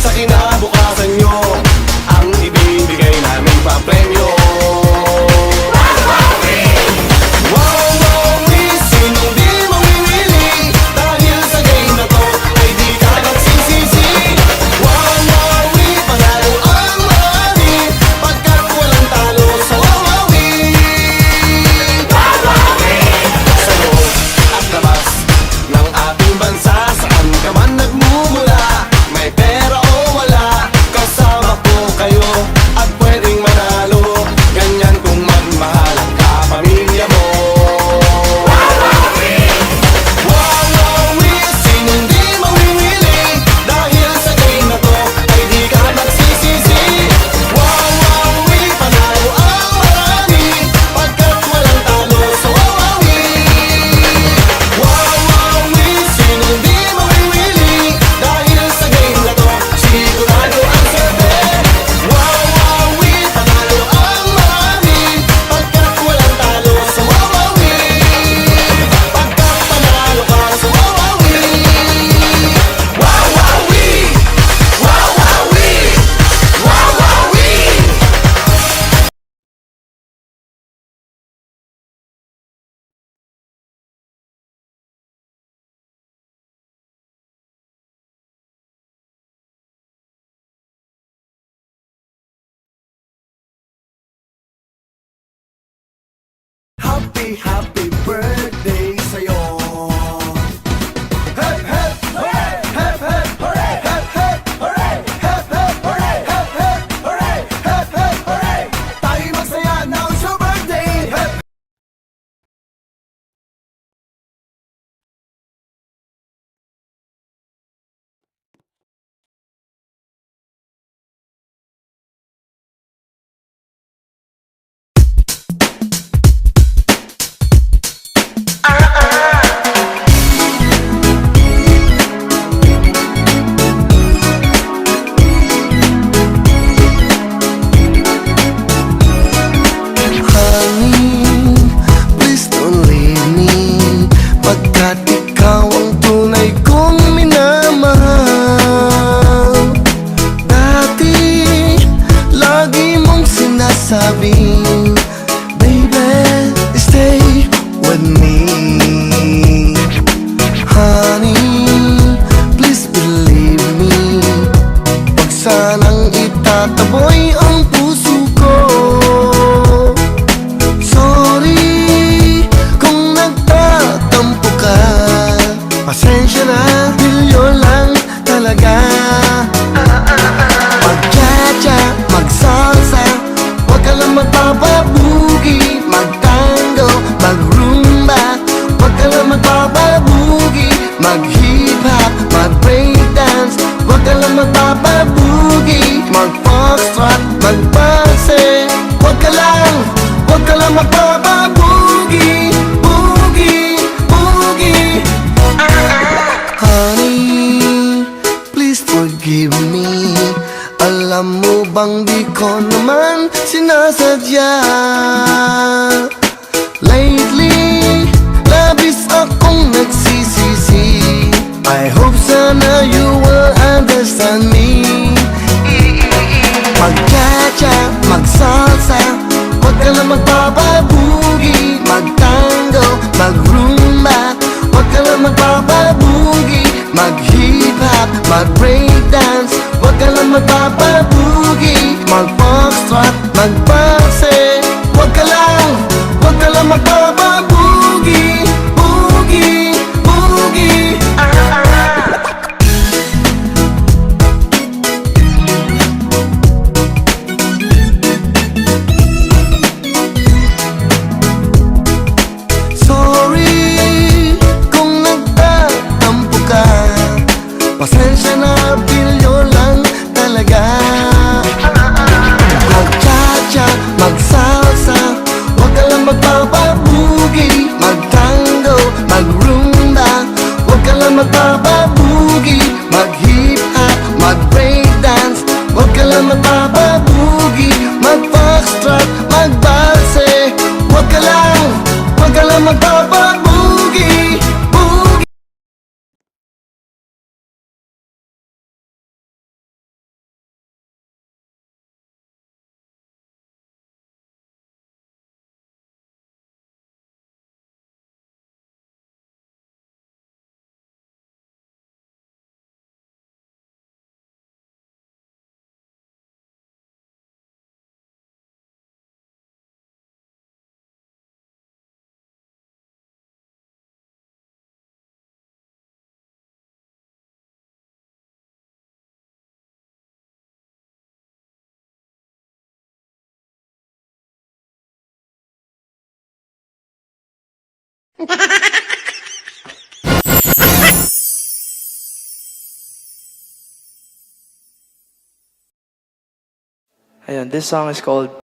sa kinabukasan nyo ang ibibigay namin papremyo. Happy, happy birthday sa'yo. Hep, hep, hooray! Hep, hep, hooray! Hep, hep, hooray! Hep, hep, hooray! Hep, hep, hooray! Hep, hep, hooray! Tayo magsaya, now it's your birthday! Hep! Sabing, baby, stay with me. Honey, please believe me. Huwag sanang itataboy ang puso ko. Sorry kung nagtatampo ka. Pasensya na, milyon lang talaga. Mag-cha-cha, mag-salsa, huwag ka lang magpapabugi, mag-tango, mag-rumba. Huwag ka lang magpapabugi, mag-hip-hop, mag-breakdance. Huwag ka lang magpapabugi, mag-foxtrot, mag-pulse. Huwag ka lang magpapabugi, bugi, bugi. Honey, please forgive me. Alam mo bang di ko naman sinasadya. Lately, labis akong nagsisisi. I hope sana you will understand me. Mag-cha-cha, mag-salsa, huwag ka lang magpapabugi, mag-tango, mag-rumba. Huwag ka lang magpapabugi, mag-hip-hop, mag-breakdance. Huwag ka lang magpapabugi, mag-foxtrot, mag-pulse. Huwag ka lang magpapabugi, bugi, bugi. Sorry kung nagtatampo ka. Pasensya na, bilyon lang Ayun, this song is called